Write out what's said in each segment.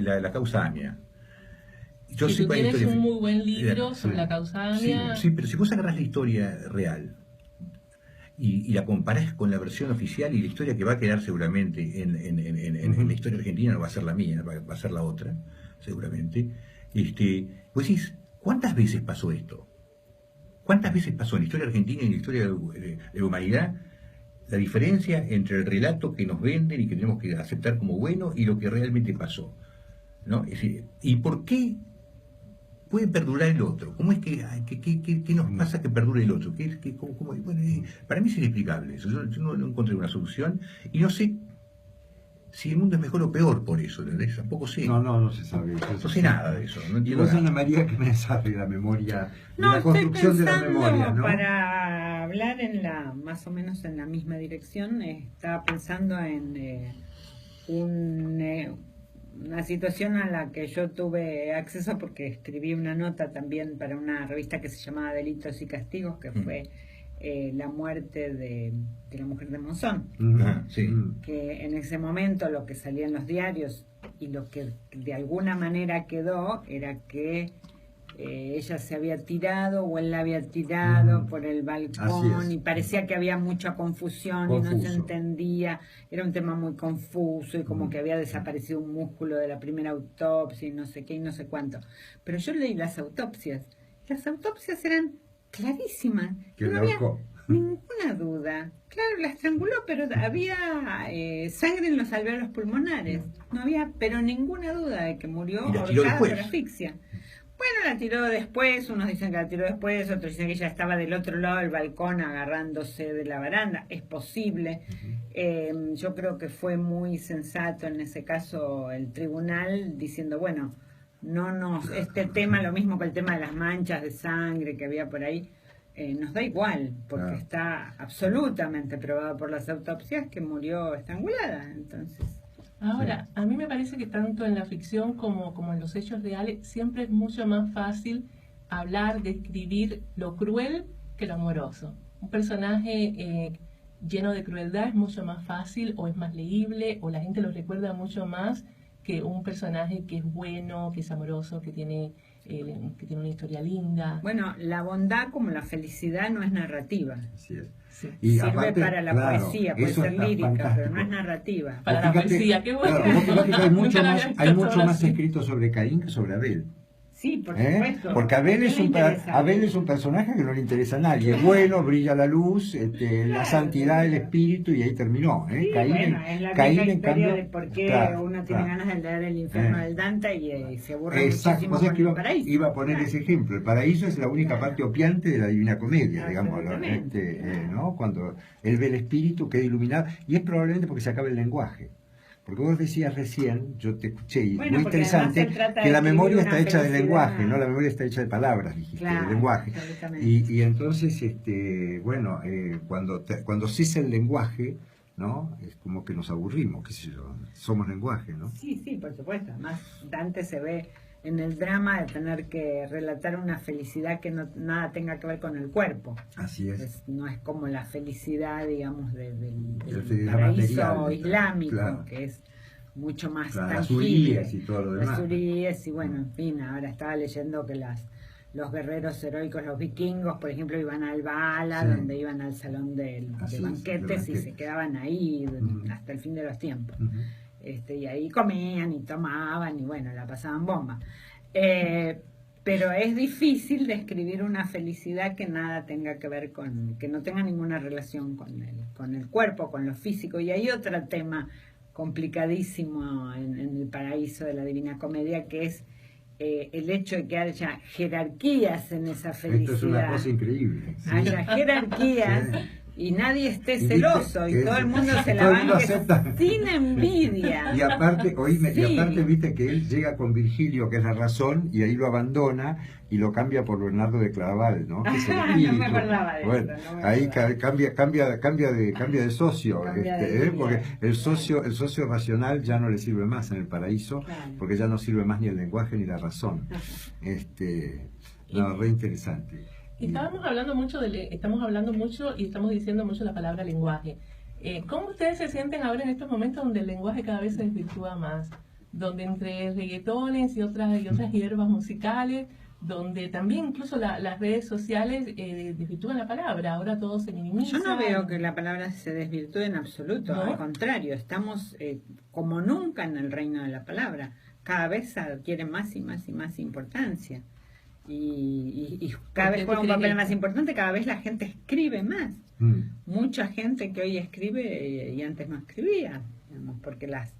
la causa AMIA. Yo Si sé tú cuál es la tienes historia. un muy buen libro sobre la causa AMIA. Sí, pero si vos agarrás la historia real y la comparás con la versión oficial y la historia que va a quedar seguramente en la historia argentina, no va a ser la mía, va a ser la otra, seguramente, vos decís, ¿cuántas veces pasó esto? ¿Cuántas veces pasó en la historia argentina y en la historia de la humanidad la diferencia entre el relato que nos venden y que tenemos que aceptar como bueno y lo que realmente pasó? ¿No? Es decir, ¿y por qué puede perdurar el otro? ¿Cómo es qué nos pasa que perdure el otro? Bueno, para mí es inexplicable eso. Yo no encontré una solución y no sé si el mundo es mejor o peor por eso, ¿entendés? Tampoco sé. No se sabe. No sé nada de eso. No Y entiendo vos, nada. Ana María, ¿qué me sabes de la memoria? De No, la estoy construcción de la pensando, memoria, ¿no? para hablar más o menos en la misma dirección, estaba pensando en una situación a la que yo tuve acceso porque escribí una nota también para una revista que se llamaba Delitos y Castigos, que fue la muerte de la mujer de Monzón. Sí. Que en ese momento lo que salía en los diarios y lo que de alguna manera quedó era que ella se había tirado o él la había tirado por el balcón y parecía que había mucha confusión y no se entendía, era un tema muy confuso y como que había desaparecido un músculo de la primera autopsia y no sé qué y no sé cuánto. Pero yo leí las autopsias eran clarísimas, no había ninguna duda. Claro, la estranguló, pero había sangre en los alveolos pulmonares, no había pero ninguna duda de que murió ahorcada por asfixia. Bueno, la tiró después, unos dicen que la tiró después, otros dicen que ella estaba del otro lado del balcón agarrándose de la baranda, es posible. Yo creo que fue muy sensato en ese caso el tribunal diciendo, bueno, este tema, lo mismo que el tema de las manchas de sangre que había por ahí, nos da igual, porque está absolutamente probado por las autopsias que murió estrangulada, entonces... Ahora, a mí me parece que tanto en la ficción como en los hechos reales siempre es mucho más fácil hablar, describir lo cruel que lo amoroso. Un personaje lleno de crueldad es mucho más fácil o es más leíble o la gente lo recuerda mucho más que un personaje que es bueno, que es amoroso, que tiene una historia linda. Bueno, la bondad como la felicidad no es narrativa. Así es. Sí. Y sirve aparte, para la poesía, puede ser lírica, fantástico. pero no es narrativa. Para la poesía, qué bueno. Claro, vos fíjate que hay mucho Nunca la más, había visto sola así. escrito sobre Caín que sobre Abel. Sí, por supuesto. Porque Abel es un personaje que no le interesa a nadie. Es bueno, brilla la luz, la santidad del espíritu y ahí terminó. Sí, Caín, es la Caín misma en historia cambio, de por qué uno tiene ganas de leer el infierno del Dante y se aburre muchísimo con el paraíso. Iba a poner ese ejemplo. El paraíso es la única parte opiante de la Divina Comedia, digamos, ¿no? Cuando él ve el espíritu queda iluminado, y es probablemente porque se acaba el lenguaje. Porque vos decías recién, yo te escuché, y muy interesante, que la memoria está hecha de lenguaje, ¿no? La memoria está hecha de palabras, dijiste, de lenguaje. Y entonces, cuando cesa el lenguaje, ¿no? Es como que nos aburrimos, qué sé yo, somos lenguaje, ¿no? Sí, por supuesto. Además, Dante se ve en el drama de tener que relatar una felicidad que nada tenga que ver con el cuerpo. Así es. No es como la felicidad, digamos, del paraíso material, islámico, claro, que es mucho más las tangible. huríes y todo lo demás. Las huríes, y bueno, en fin, ahora estaba leyendo que los guerreros heroicos, los vikingos, por ejemplo, iban al Valhalla, donde iban al salón de banquetes y se quedaban ahí hasta el fin de los tiempos. Y ahí comían y tomaban y bueno, la pasaban bomba. Pero es difícil describir una felicidad que nada tenga que ver que no tenga ninguna relación con el cuerpo, con lo físico. Y hay otro tema complicadísimo en el paraíso de la Divina Comedia, que es el hecho de que haya jerarquías en esa felicidad. Esto es una cosa increíble. ¿Sí? Haya jerarquías. Y nadie esté celoso y todo el mundo se la banque sin envidia. Y aparte, viste que él llega con Virgilio, que es la razón, y ahí lo abandona y lo cambia por Bernardo de Claraval, ¿no? Que es el espíritu. No me acordaba de bueno, eso. Ahí cambia de socio, porque el socio racional ya no le sirve más en el paraíso, porque ya no sirve más ni el lenguaje ni la razón. Re interesante. Estamos hablando mucho y estamos diciendo mucho la palabra lenguaje. ¿Cómo ustedes se sienten ahora en estos momentos donde el lenguaje cada vez se desvirtúa más? donde entre reggaetones y otras hierbas musicales, donde también incluso las redes sociales desvirtúan la palabra, ahora todo se minimiza. Yo no veo que la palabra se desvirtúe en absoluto, ¿no? Al contrario, estamos como nunca en el reino de la palabra, cada vez adquiere más y más y más importancia. Y cada vez juega un papel más importante, cada vez la gente escribe más. Mucha gente que hoy escribe y antes no escribía, digamos, porque las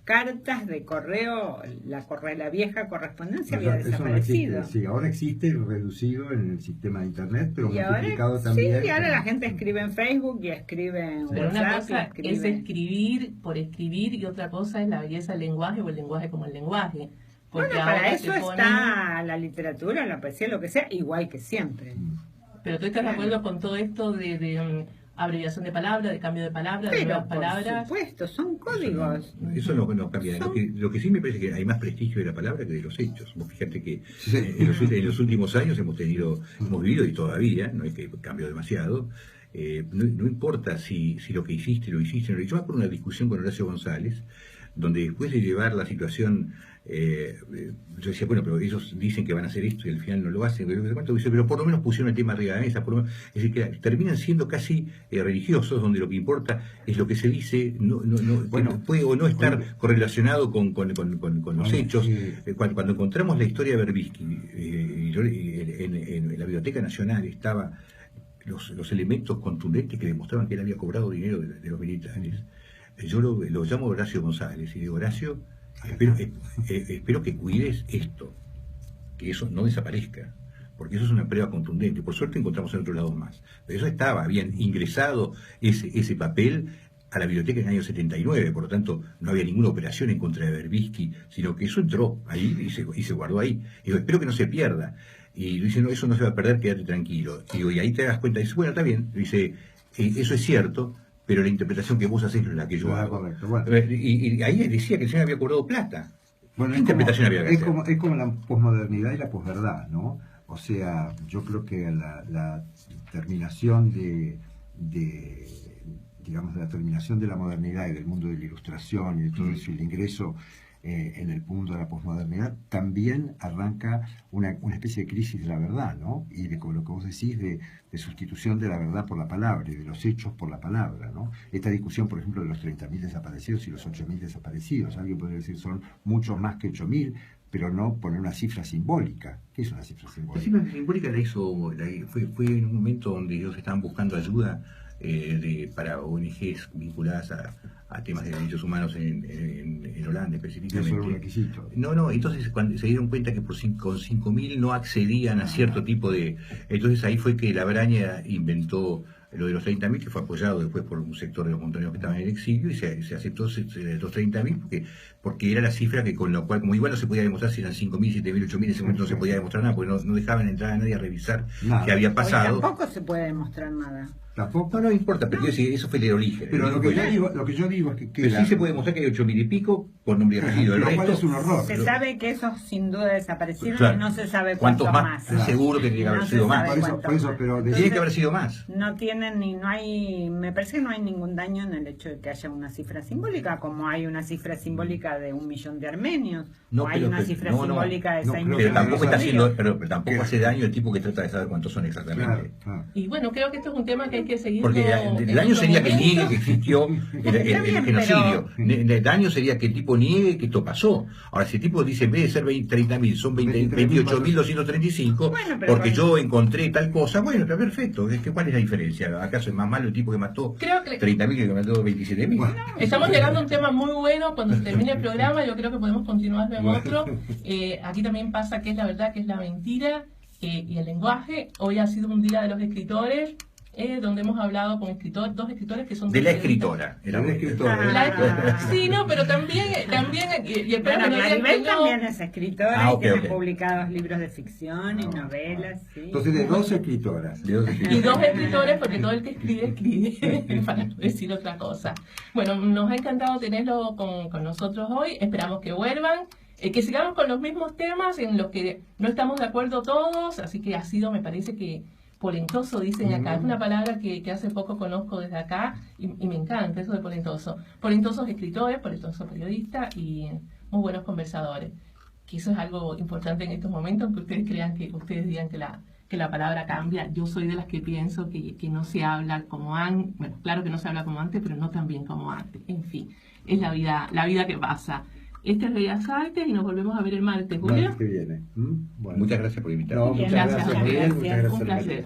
cartas de correo, la vieja correspondencia había desaparecido. No existe, sí, ahora existe reducido en el sistema de internet, pero multiplicado ahora, también. Sí, y ahora la gente escribe en Facebook y escribe en pero WhatsApp. una cosa es escribir por escribir y otra cosa es la belleza del lenguaje o el lenguaje como el lenguaje. Bueno, para eso está la literatura, la poesía, lo que sea, igual que siempre. Pero tú estás de acuerdo con todo esto de abreviación de palabras, de cambio de palabras, de nuevas palabras. Por supuesto, son códigos. Eso no cambia. Lo que sí me parece que hay más prestigio de la palabra que de los hechos. Vos fíjate que en los últimos años hemos vivido, y todavía, no es que cambió demasiado, no importa si lo que hiciste, lo hiciste, no lo hiciste. Yo me acuerdo de una discusión con Horacio González, donde después de llevar la situación, yo decía, bueno, pero ellos dicen que van a hacer esto y al final no lo hacen, pero por lo menos pusieron el tema arriba de la mesa, es decir, que terminan siendo casi religiosos, donde lo que importa es lo que se dice, bueno, puede o no estar correlacionado con los hechos. Sí. Cuando encontramos la historia de Berbisky, en la Biblioteca Nacional estaban los elementos contundentes que demostraban que él había cobrado dinero de los militares. Yo lo llamo Horacio González y digo, Horacio, espero que cuides esto, que eso no desaparezca, porque eso es una prueba contundente. Por suerte encontramos en otros lados más, pero eso habían ingresado ese papel a la biblioteca en el año 79, por lo tanto no había ninguna operación en contra de Berbisky, sino que eso entró ahí y se guardó ahí. Y digo, espero que no se pierda. Y dice, no, eso no se va a perder, quédate tranquilo. Y digo, y ahí te das cuenta, dice, bueno, está bien, dice, eso es cierto, pero la interpretación que vos haces no es la que yo hago. Correcto, bueno. Y ahí decía que el señor había cobrado plata. Bueno, ¿Qué interpretación había que hacer? Es como la posmodernidad y la posverdad, ¿no? O sea, yo creo que la terminación digamos, de la terminación de la modernidad y del mundo de la ilustración y de todo eso, y el ingreso en el mundo de la posmodernidad, también arranca una especie de crisis de la verdad, ¿no? Y de lo que vos decís de sustitución de la verdad por la palabra y de los hechos por la palabra, ¿no? Esta discusión, por ejemplo, de los 30.000 desaparecidos y los 8.000 desaparecidos, alguien podría decir son muchos más que 8.000, pero no poner una cifra simbólica. ¿Qué es una cifra simbólica? La cifra simbólica fue en un momento donde ellos estaban buscando ayuda para ONGs vinculadas a temas de derechos humanos en Holanda específicamente. Eso era un requisito. No, entonces cuando se dieron cuenta que con 5.000 no accedían a cierto tipo de... Entonces ahí fue que la Braña inventó lo de los 30.000, que fue apoyado después por un sector de los montoneros que estaban en el exilio, y se aceptó los 30.000 porque era la cifra que con lo cual, como igual no se podía demostrar si eran 5.000, 7.000, 8.000, en ese momento no se podía demostrar nada, porque no dejaban entrar a nadie a revisar qué había pasado. Hoy tampoco se puede demostrar nada. Tampoco. No importa, pero eso fue el origen. Pero lo que yo digo es que pero sí se puede demostrar que hay 8.000 y pico por nombre y apellido. El lo cual resto es un horror. Se sabe que esos sin duda desaparecieron, claro, y no se sabe cuántos más. Claro. Seguro que tiene que haber sido más. Por eso, pero tiene que haber sido más. No tienen me parece que no hay ningún daño en el hecho de que haya una cifra simbólica, como hay una cifra simbólica de 1 millón de armenios, o hay una cifra simbólica de 6 millones. Pero tampoco está haciendo, pero tampoco hace daño el tipo que trata de saber cuántos son exactamente. Claro. Y bueno, creo que esto es un tema que hay que seguir. Porque el daño sería que niegue que existió el genocidio. El daño sería que el tipo niegue que esto pasó. Ahora, si el tipo dice, en vez de ser 30.000, son 28.235, porque yo encontré tal cosa, bueno, está perfecto. ¿Cuál es la diferencia? ¿Acaso es más malo el tipo que mató 30.000 que el que mató 27.000? Bueno, estamos llegando a un tema muy bueno. Cuando se termine el programa, yo creo que podemos continuar en otro. Aquí también pasa qué es la verdad, qué es la mentira, y el lenguaje. Hoy ha sido un día de los escritores, donde hemos hablado con dos escritores que son... De la escritora. Sí, no, pero también y espero que no Maribel también es escritora y tiene publicados libros de ficción y novelas. Sí. Entonces, de dos escritoras. Y dos escritores, porque todo el que escribe, para no decir otra cosa. Bueno, nos ha encantado tenerlo con nosotros hoy. Esperamos que vuelvan. Que sigamos con los mismos temas en los que no estamos de acuerdo todos, así que ha sido, me parece que polentoso, dicen acá, es una palabra que hace poco conozco desde acá y me encanta eso de polentoso. Polentosos escritores, polentosos periodistas y muy buenos conversadores, que eso es algo importante en estos momentos, aunque ustedes digan que la palabra cambia. Yo soy de las que pienso que no se habla como antes, bueno, claro que no se habla como antes, pero no tan bien como antes. En fin, es la vida que pasa. Este es Bellas Artes y nos volvemos a ver el martes, Julio. Martes que viene. Bueno. Muchas gracias por invitarme. No, muchas Gracias, gracias, Miguel. Muchas gracias, un María. placer.